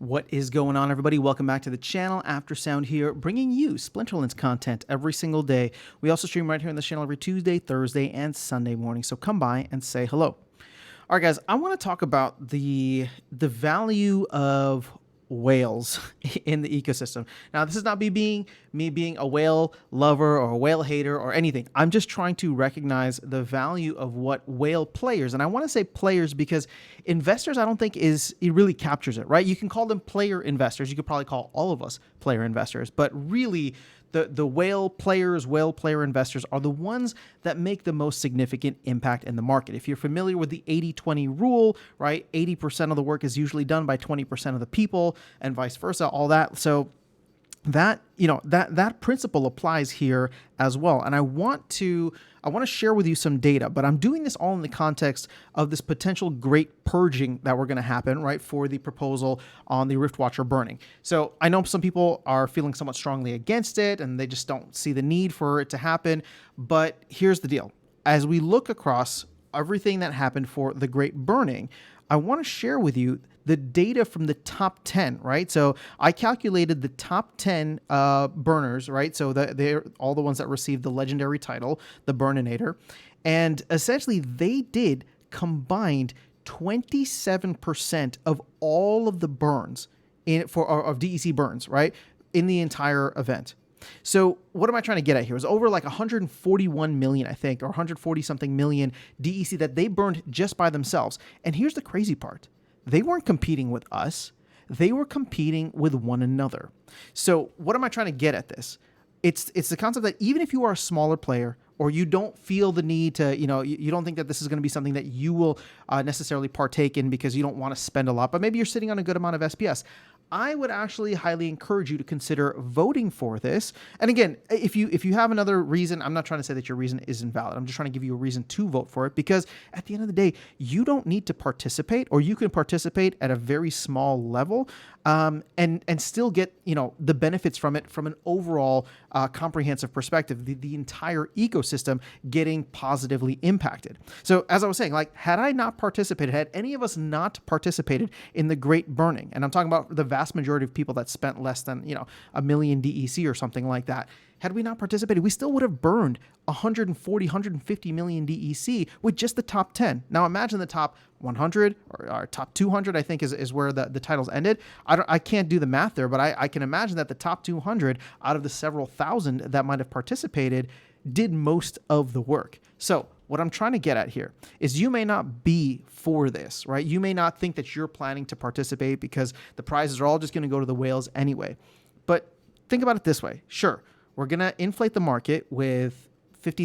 What is going on, everybody? Welcome back to the channel. After Sound here, bringing you Splinterlands content every single day. We also stream right here on the channel every Tuesday, Thursday, and Sunday morning, so come by and say hello. All right, guys, I want to talk about the value of whales in the ecosystem. Now, this is not me being a whale lover or a whale hater or anything. I'm just trying to recognize the value of what whale players, and I want to say players because investors, I don't think it really captures it, right? You can call them player investors. You could probably call all of us player investors, but really the whale players, whale player investors are the ones that make the most significant impact in the market. If you're familiar with the 80-20 rule, right? 80% of the work is usually done by 20% of the people and vice versa, all that. So that, that principle applies here as well. And I want to share with you some data, but I'm doing this all in the context of this potential great purging that we're going to happen, right, for the proposal on the Riftwatcher burning. So I know some people are feeling somewhat strongly against it and they just don't see the need for it to happen. But here's the deal. As we look across everything that happened for the great burning, I want to share with you the data from the top 10, right? So I calculated the top 10 burners, right? So they're all the ones that received the legendary title, the Burninator. And essentially they did combined 27% of all of the burns of DEC burns, right? In the entire event. So what am I trying to get at here? It was over like 141 million, I think, or 140 something million DEC that they burned just by themselves. And here's the crazy part. They weren't competing with us. They were competing with one another. So what am I trying to get at this? It's the concept that even if you are a smaller player or you don't feel the need to, you don't think that this is going to be something that you will necessarily partake in because you don't want to spend a lot, but maybe you're sitting on a good amount of SPS. I would actually highly encourage you to consider voting for this. And again, if you have another reason, I'm not trying to say that your reason is invalid. I'm just trying to give you a reason to vote for it because at the end of the day, you don't need to participate, or you can participate at a very small level and still get the benefits from it from an overall comprehensive perspective, the entire ecosystem getting positively impacted. So as I was saying, like had I not participated, had any of us not participated in the Great Burning, and I'm talking about the vast majority of people that spent less than a million DEC or something like that, had we not participated, we still would have burned 140, 150 million DEC with just the top 10. Now imagine the top 100 or top 200, I think is where the titles ended. I can't do the math there, but I can imagine that the top 200 out of the several thousand that might have participated did most of the work. So what I'm trying to get at here is you may not be for this, right? You may not think that you're planning to participate because the prizes are all just going to go to the whales anyway. But think about it this way. Sure, we're going to inflate the market with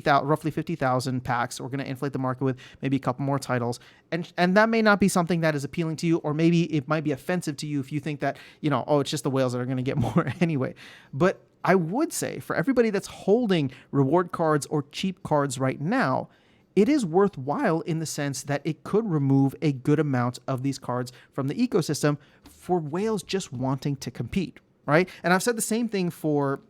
roughly 50,000 packs. We're going to inflate the market with maybe a couple more titles. And that may not be something that is appealing to you, or maybe it might be offensive to you if you think that, oh, it's just the whales that are going to get more anyway. But I would say for everybody that's holding reward cards or cheap cards right now, it is worthwhile in the sense that it could remove a good amount of these cards from the ecosystem for whales just wanting to compete, right? And I've said the same thing for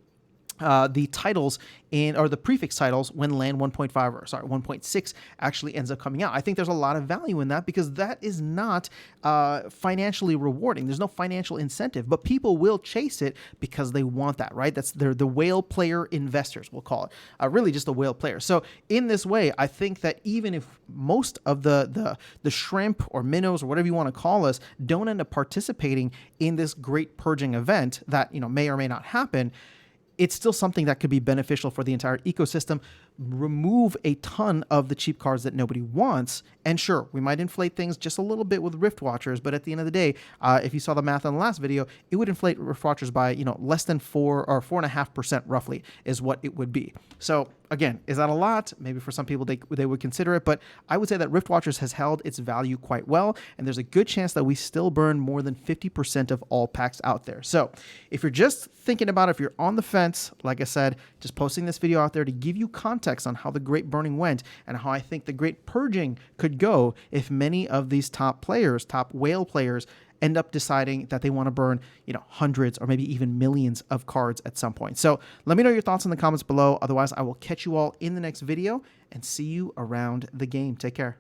the titles or the prefix titles when LAN 1.6 actually ends up coming out. I think there's a lot of value in that because that is not financially rewarding. There's no financial incentive, but people will chase it because they want that, right? They're the whale player investors, we'll call it, really just the whale player. So in this way, I think that even if most of the shrimp or minnows or whatever you want to call us don't end up participating in this great purging event that may or may not happen, it's still something that could be beneficial for the entire ecosystem, remove a ton of the cheap cards that nobody wants. And sure, we might inflate things just a little bit with Riftwatchers, but at the end of the day, if you saw the math on the last video, it would inflate Riftwatchers by, less than 4 or 4.5% roughly is what it would be. So again, is that a lot? Maybe for some people they would consider it, but I would say that Riftwatchers has held its value quite well, and there's a good chance that we still burn more than 50% of all packs out there. So if you're just thinking about it, if you're on the fence, like I said, just posting this video out there to give you context on how the Great Burning went and how I think the Great Purging could go if many of these top whale players end up deciding that they want to burn, hundreds or maybe even millions of cards at some point. So let me know your thoughts in the comments below. Otherwise, I will catch you all in the next video and see you around the game. Take care.